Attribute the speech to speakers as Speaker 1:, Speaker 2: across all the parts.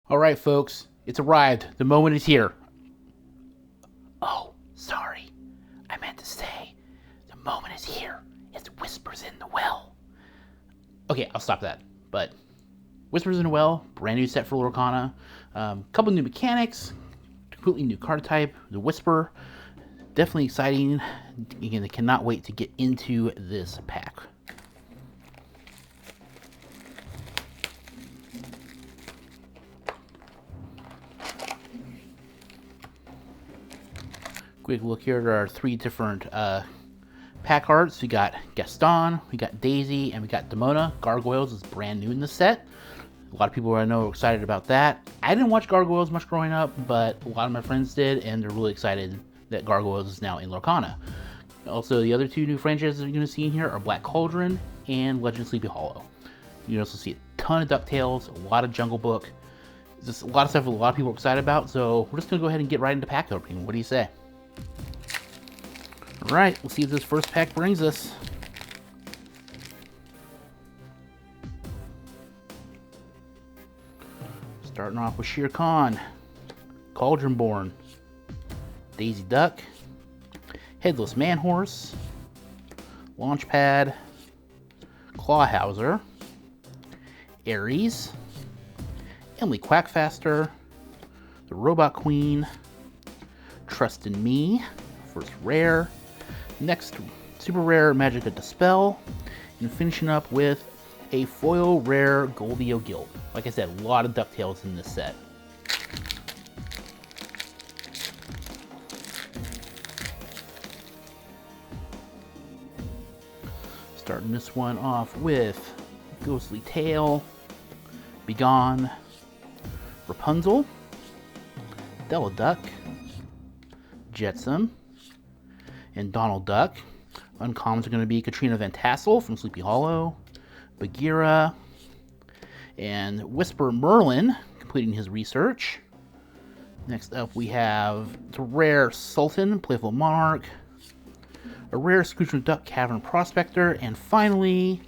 Speaker 1: All right, folks, it's arrived. The moment is here. Oh, sorry. I meant to say, the moment is here. It's Whispers in the Well. Okay, I'll stop that. But Whispers in the Well, brand new set for Lorcana. Couple new mechanics, completely new card type, the Whisper. Definitely exciting. Again, I cannot wait to get into this pack. Quick look here at our three different pack arts. We got Gaston, we got Daisy, and we got Demona. Gargoyles is brand new in the set. A lot of people I know are excited about that. I didn't watch Gargoyles much growing up, but a lot of my friends did, and they're really excited that Gargoyles is now in Lorcana. Also, the other two new franchises you're going to see in here are Black Cauldron and Legend of Sleepy Hollow. You can also see a ton of DuckTales, a lot of Jungle Book. Just a lot of stuff a lot of people are excited about, so we're just going to go ahead and get right into pack opening. What do you say? Alright, we'll see what this first pack brings us. Starting off with Shere Khan, Cauldronborn, Daisy Duck, Headless Manhorse, Launchpad, Clawhauser, Ares, Emily Quackfaster, the Robot Queen, Trust in Me, first rare. Next, super rare Magica Dispel, and finishing up with a foil rare Goldie O'Gilt. Like I said, a lot of DuckTales in this set. Starting this one off with Ghostly Tale, Begone, Rapunzel, Duck, Jetsam, and Donald Duck. Uncommons are going to be Katrina Van Tassel from Sleepy Hollow, Bagheera, and Whisper Merlin, completing his research. Next up we have the rare Sultan, Playful Monarch, a rare Scrooge McDuck Cavern Prospector, and finally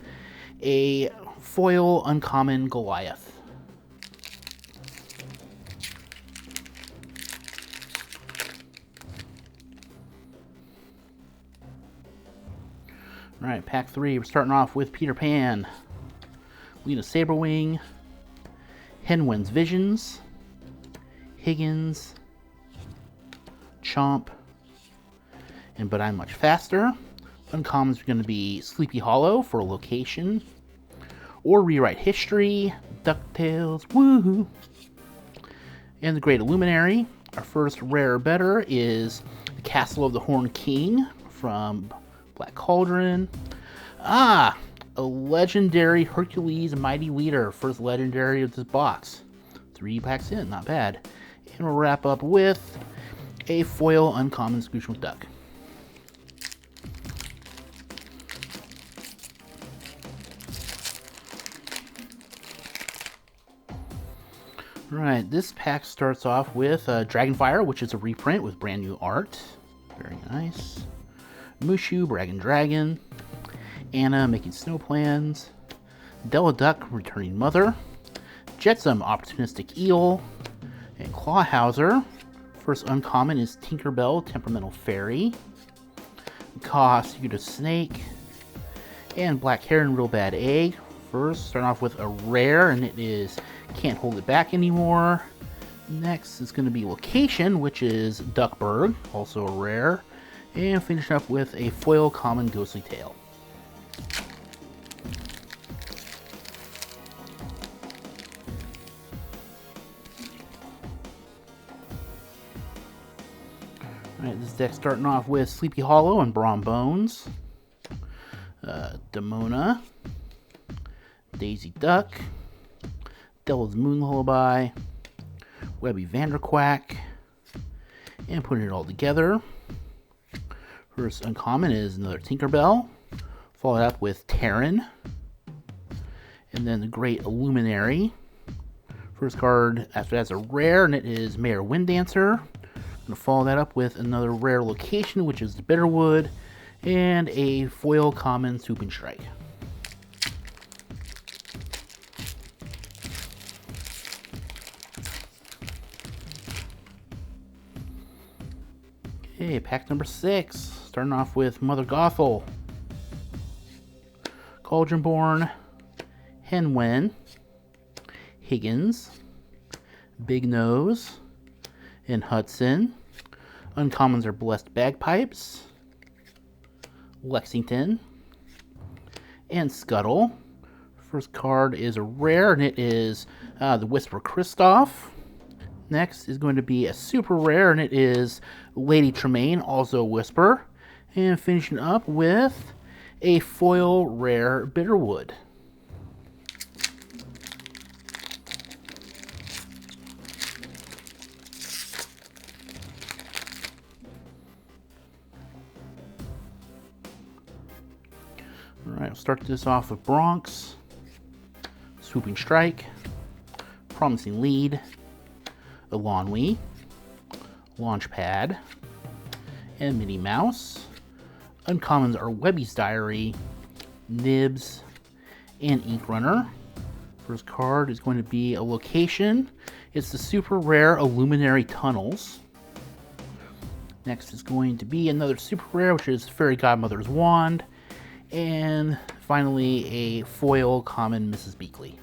Speaker 1: a foil uncommon Goliath. Alright, pack 3, we're starting off with Peter Pan, Lena Saberwing, Henwen's Visions, Higgins, Chomp, and But I'm Much Faster. Uncommons are going to be Sleepy Hollow for a location, or Rewrite History, DuckTales, woohoo! And the Great Illuminary. Our first rare or better is Castle of the Horned King from Black Cauldron. A legendary Hercules Mighty Leader, first legendary of this box. 3 packs in, not bad. And we'll wrap up with a foil uncommon Scrooge McDuck. Alright, this pack starts off with Dragonfire, which is a reprint with brand new art. Very nice. Mushu, Brag and Dragon, Anna making snow plans, Duck returning mother, Jetsam opportunistic eel, and Clawhauser. First uncommon is Tinkerbell temperamental fairy, Cost you to snake, and Black Heron real bad egg. First, starting off with a rare, and it is Can't Hold It Back Anymore. Next is going to be Location, which is Duckburg, also a rare. And finish up with a foil common Ghostly Tale. Alright, this deck starting off with Sleepy Hollow and Brawn Bones, Demona, Daisy Duck, Devil's Moon Lullaby, Webby Vanderquack, and putting it all together. First uncommon is another Tinkerbell, followed up with Terran, and then the Great Illuminary. First card after that's a rare, and it is Mayor Winddancer. I'm going to follow that up with another rare location, which is the Bitterwood, and a foil common Swooping Strike. Okay, pack number 6. Starting off with Mother Gothel, Cauldronborn, Henwen, Higgins, Big Nose, and Hudson. Uncommons are Blessed Bagpipes, Lexington, and Scuttle. First card is a rare, and it is the Whisper Kristoff. Next is going to be a super rare, and it is Lady Tremaine, also a Whisper. And finishing up with a foil rare Bitterwood. Alright, we'll start this off with Bronx, Swooping Strike, Promising Lead, Elanwi, Launchpad, and Minnie Mouse. Uncommons are Webby's Diary, Nibs, and Ink Runner. First card is going to be a location. It's the super rare Illuminary Tunnels. Next is going to be another super rare, which is Fairy Godmother's Wand. And finally, a foil common Mrs. Beakley.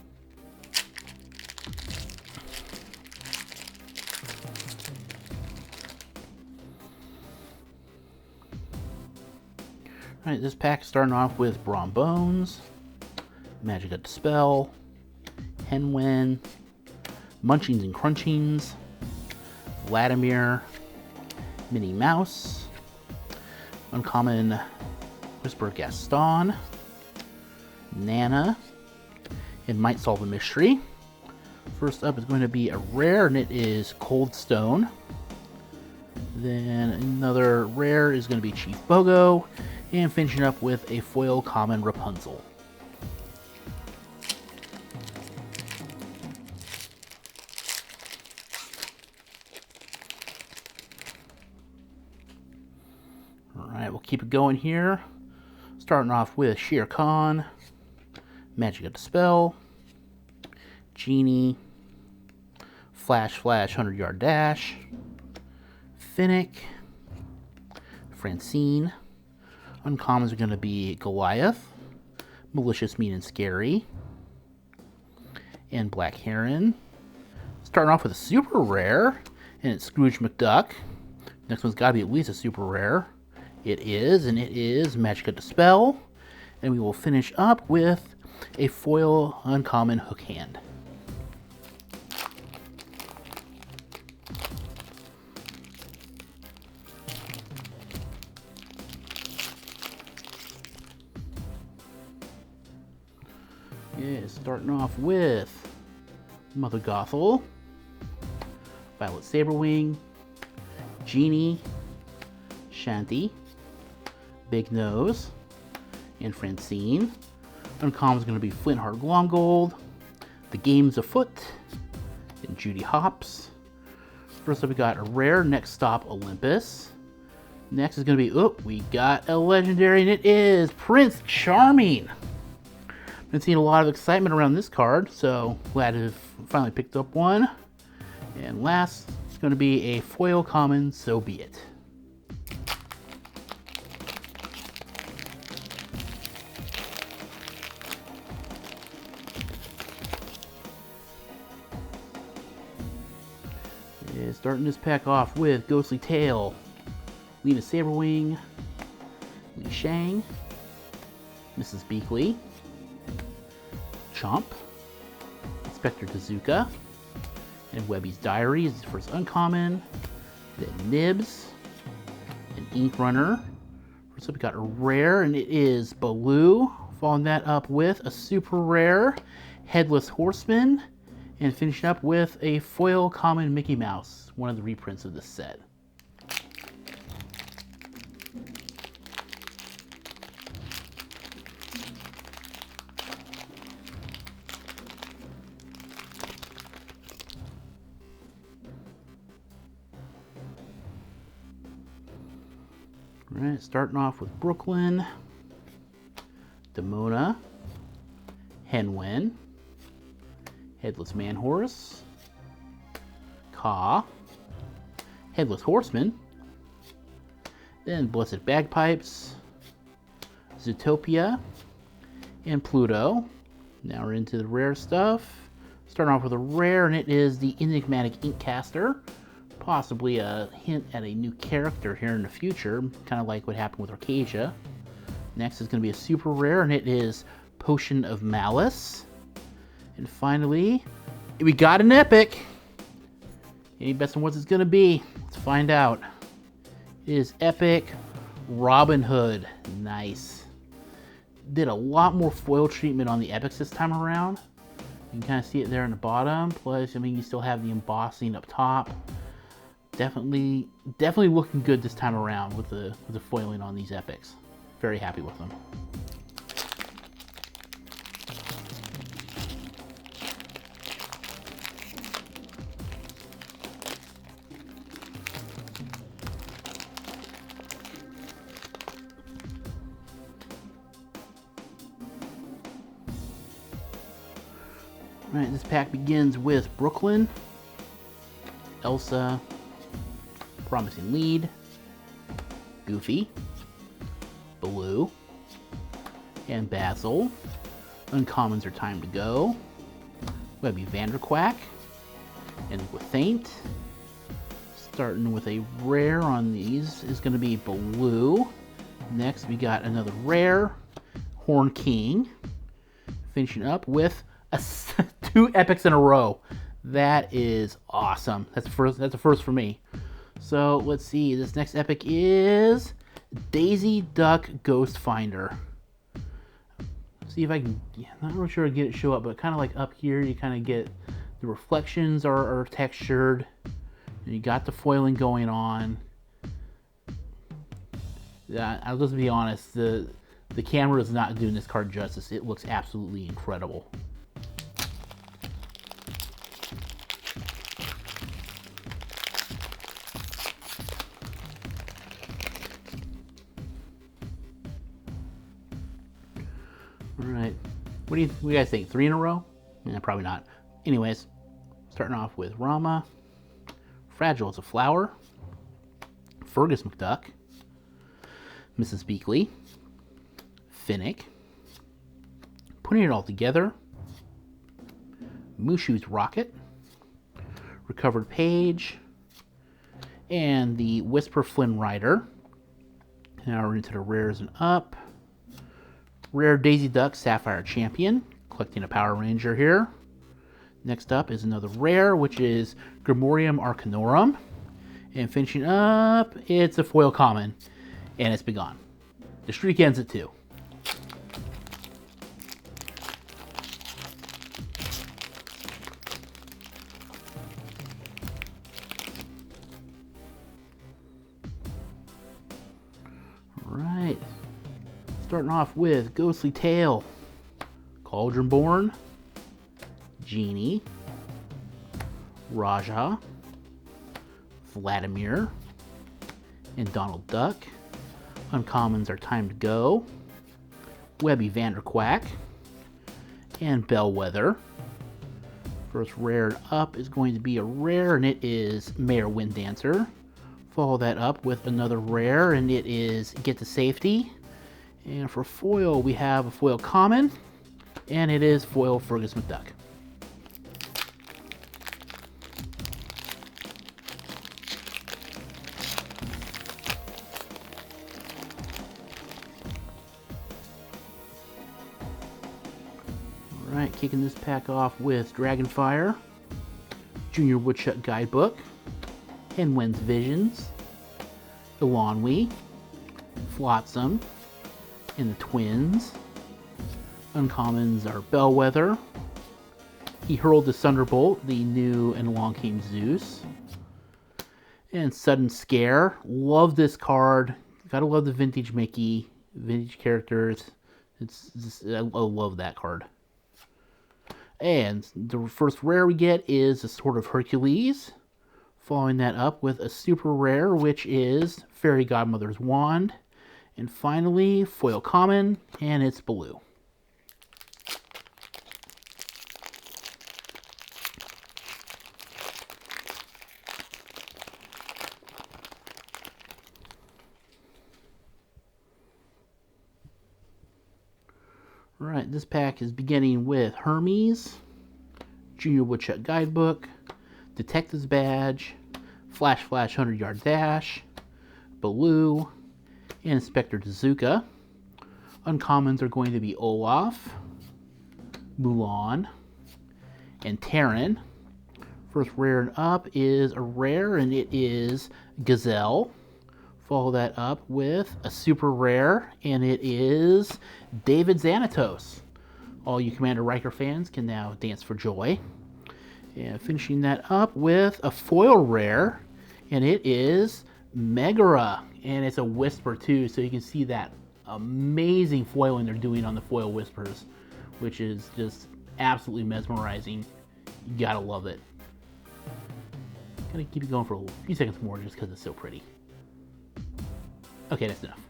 Speaker 1: Alright, this pack is starting off with Brawn Bones, Magic at Dispel, Henwen, Munchings and Crunchings, Vladimir, Minnie Mouse, Uncommon Whisper Gaston, Nana, and Might Solve a Mystery. First up is going to be a rare, and it is Cold Stone. Then another rare is going to be Chief Bogo, and finishing up with a foil common Rapunzel. Alright, we'll keep it going here. Starting off with Shere Khan, Magic at Dispel, Genie, Flash 100-Yard Dash, Finnick, Francine. Uncommons are going to be Goliath, Malicious, Mean, and Scary, and Black Heron. Starting off with a super rare, and it's Scrooge McDuck. Next one's got to be at least a super rare. It is, and it is Magic at Dispel. And we will finish up with a foil uncommon Hook Hand. Yeah, starting off with Mother Gothel, Violet Saberwing, Genie, Shanty, Big Nose, and Francine. Uncommon is going to be Flintheart Glomgold, The Game's Afoot, and Judy Hopps. First up, we got a rare, Next Stop Olympus. Next is going to be, we got a legendary, and it is Prince Charming. Been seeing a lot of excitement around this card, so glad to have finally picked up one. And last, it's going to be a foil common, So Be It. Yeah, starting this pack off with Ghostly Tail, Lena Saberwing, Li Shang, Mrs. Beakley, Chomp, Inspector Tezuka, and Webby's Diary is his first uncommon. Then Nibs, and Ink Runner. First up, we got a rare, and it is Baloo. Following that up with a super rare, Headless Horseman, and finishing up with a foil common Mickey Mouse, one of the reprints of this set. Alright, starting off with Brooklyn, Demona, Henwen, Headless Manhorse, Ka, Headless Horseman, Then Blessed Bagpipes, Zootopia, and Pluto. Now we're into the rare stuff. Starting off with a rare, and it is the Enigmatic Inkcaster. Possibly a hint at a new character here in the future, kind of like what happened with Arcasia. Next is going to be a super rare, and it is Potion of Malice. And finally, we got an epic. Any bets on what it's going to be? Let's find out. It is Epic Robin Hood. Nice. Did a lot more foil treatment on the epics this time around. You can kind of see it there in the bottom. Plus, I mean, you still have the embossing up top. Definitely looking good this time around with the foiling on these epics. Very happy with them. Alright, this pack begins with Brooklyn, Elsa, Promising Lead, Goofy, Baloo, and Basil. Uncommons are time to go. Webby Vanderquack, and Withaint. Starting with a rare on these is going to be Baloo. Next we got another rare, Horn King. Finishing up with two epics in a row. That is awesome. That's a first for me. So let's see. This next epic is Daisy Duck Ghost Finder. See if I can. Yeah, not really sure to get it show up, but kind of like up here, you kind of get the reflections are textured. And you got the foiling going on. Yeah, I'll just be honest. The camera is not doing this card justice. It looks absolutely incredible. Alright, what do you guys think? 3 in a row? Yeah, probably not. Anyways, starting off with Rama, Fragile as a Flower, Fergus McDuck, Mrs. Beakley, Finnick, Putting It All Together, Mushu's Rocket, Recovered Page, and the Whisper Flynn Rider. Now we're into the rares and up. Rare Daisy Duck Sapphire Champion, collecting a Power Ranger here. Next up is another rare, which is Grimorium Arcanorum. And finishing up, it's a foil common, and it's been gone. The streak ends at 2. Alright. Starting off with Ghostly Tale, Cauldronborn, Genie, Raja, Vladimir, and Donald Duck. Uncommons are time to go. Webby Vanderquack, and Bellwether. First rare up is going to be a rare, and it is Mayor Winddancer. Follow that up with another rare, and it is Get to Safety. And for foil, we have a foil common, and it is foil Fergus McDuck. Alright, kicking this pack off with Dragonfire, Junior Woodchuck Guidebook, Henwen's Visions, Elanwi, Flotsam, and the Twins. Uncommons are Bellwether. He Hurled the Thunderbolt, the new And Along Came Zeus. And Sudden Scare. Love this card. Gotta love the vintage Mickey, vintage characters. It's just, I love that card. And the first rare we get is a Sword of Hercules. Following that up with a super rare, which is Fairy Godmother's Wand. And finally, foil common, and it's Baloo. Alright, this pack is beginning with Hermes, Junior Woodchuck Guidebook, Detective's Badge, Flash 100-Yard Dash, Baloo, and Inspector Tezuka. Uncommons are going to be Olaf, Mulan, and Terran. First rare and up is a rare, and it is Gazelle. Follow that up with a super rare, and it is David Xanatos. All you Commander Riker fans can now dance for joy. And finishing that up with a foil rare, and it is Megara. And it's a Whisper too, so you can see that amazing foiling they're doing on the foil Whispers, which is just absolutely mesmerizing. You gotta love it. Gonna keep it going for a few seconds more just because it's so pretty. Okay, that's enough.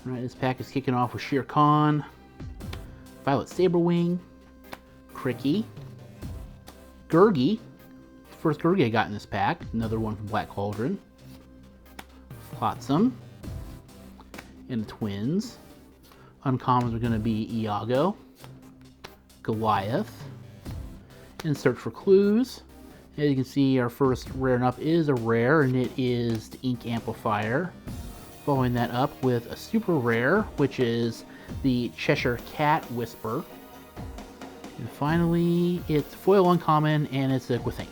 Speaker 1: Alright, this pack is kicking off with Shere Khan, Violet Saberwing, Cricky, Gurgi, first Gurgi I got in this pack, another one from Black Cauldron, Flotsam, and the Twins. Uncommons are going to be Iago, Goliath, and Search for Clues. As you can see, our first rare and up is a rare, and it is the Ink Amplifier. Following that up with a super rare, which is the Cheshire Cat Whisper. And finally, it's foil uncommon, and it's a Gwythaint.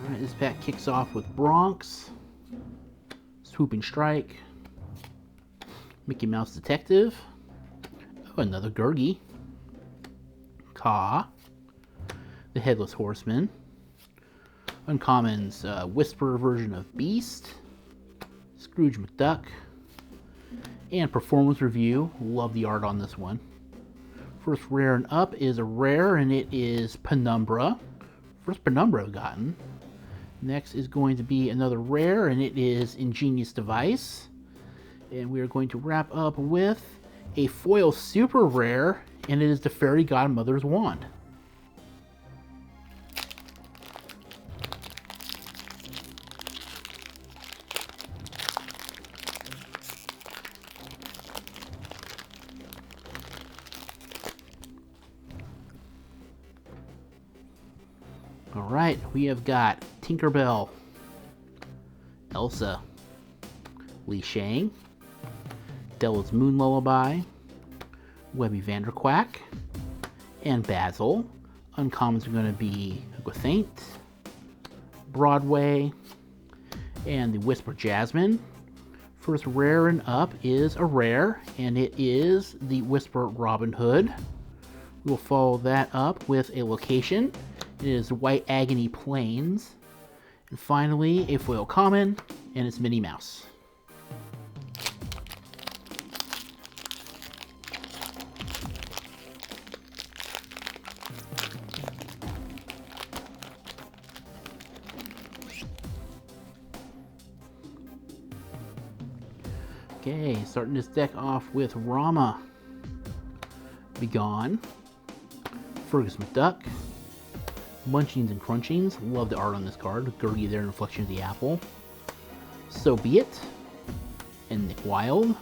Speaker 1: Alright, this pack kicks off with Bronx, Swooping Strike, Mickey Mouse Detective, oh, another Gurgi, Ka, the Headless Horseman, Uncommons, Whisper version of Beast, Scrooge McDuck, and Performance Review. Love the art on this one. First rare and up is a rare, and it is Penumbra. First Penumbra I've gotten. Next is going to be another rare, and it is Ingenious Device. And we are going to wrap up with a foil super rare, and it is the Fairy Godmother's Wand. Alright, we have got Tinkerbell, Elsa, Li Shang, Della's Moon Lullaby, Webby Vanderquack, and Basil. Uncommons are going to be Gwythaint, Broadway, and the Whisper Jasmine. First rare and up is a rare, and it is the Whisper Robin Hood. We will follow that up with a location. It is White Agony Plains. And finally, a foil common, and it's Minnie Mouse. Okay, starting this deck off with Rama, Begone, Fergus McDuck, Munchings and Crunchings. Love the art on this card. Gurgi there in Reflection of the Apple. So Be It, and Nick Wilde.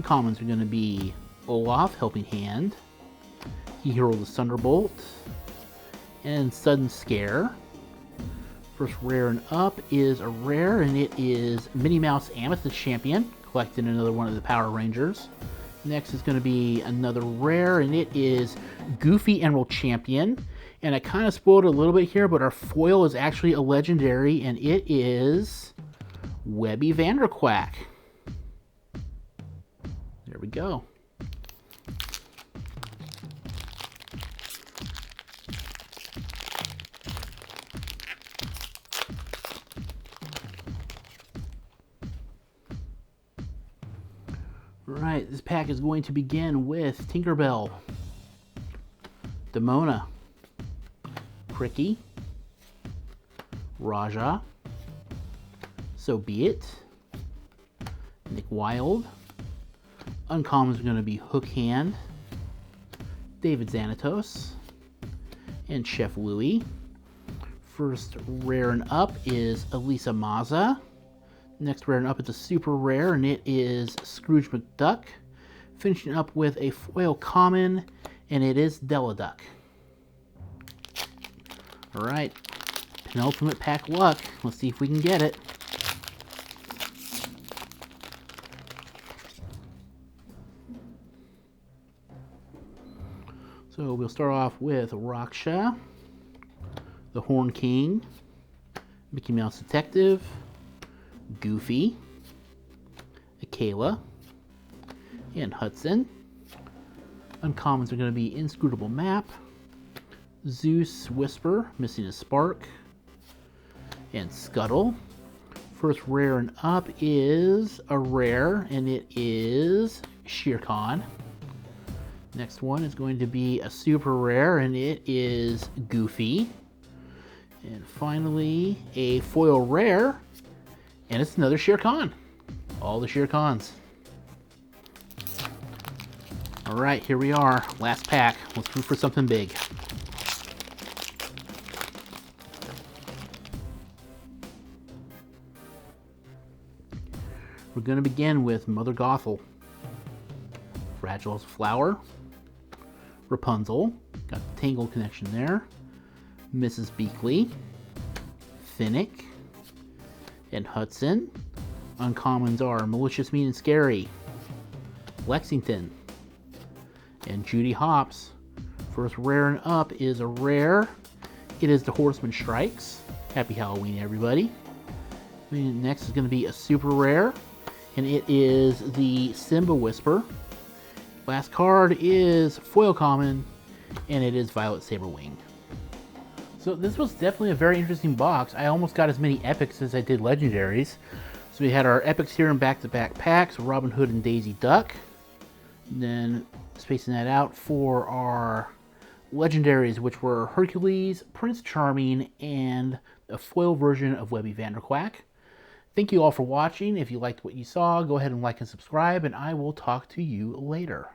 Speaker 1: Uncommons are going to be Olaf, Helping Hand, Hero the Thunderbolt, and Sudden Scare. First rare and up is a rare, and it is Minnie Mouse Amethyst Champion, collecting another one of the Power Rangers. Next is going to be another rare, and it is Goofy Emerald Champion. And I kind of spoiled it a little bit here, but our foil is actually a legendary, and it is Webby Vanderquack. There we go. Alright, this pack is going to begin with Tinkerbell, Demona, Pricky, Raja, So Be It, Nick Wilde. Uncommons are going to be Hook Hand, David Xanatos, and Chef Louie. First rare and up is Elisa Maza. Next rare and up is a super rare, and it is Scrooge McDuck. Finishing up with a foil common, and it is Deladuck. Alright, penultimate pack luck. Let's see if we can get it. So we'll start off with Raksha, the Horn King, Mickey Mouse Detective, Goofy, Akela, and Hudson. Uncommons are going to be Inscrutable Map, Zeus Whisper, Missing a Spark, and Scuttle. First rare and up is a rare, and it is Shere Khan. Next one is going to be a super rare, and it is Goofy. And finally, a foil rare, and it's another Shere Khan. All the Shere Khans. Alright, here we are. Last pack. Let's move for something big. We're going to begin with Mother Gothel, Fragile as a Flower, Rapunzel, got the Tangled connection there, Mrs. Beakley, Finnick, and Hudson. Uncommons are Malicious, Mean, and Scary, Lexington, and Judy Hopps. First rare and up is a rare. It is the Horseman Strikes. Happy Halloween, everybody. Next is going to be a super rare, and it is the Simba Whisper. Last card is foil common, and it is Violet Saberwing. So this was definitely a very interesting box. I almost got as many epics as I did legendaries. So we had our epics here in back-to-back packs, Robin Hood and Daisy Duck. And then spacing that out for our legendaries, which were Hercules, Prince Charming, and a foil version of Webby Vanderquack. Thank you all for watching. If you liked what you saw, go ahead and like and subscribe, and I will talk to you later.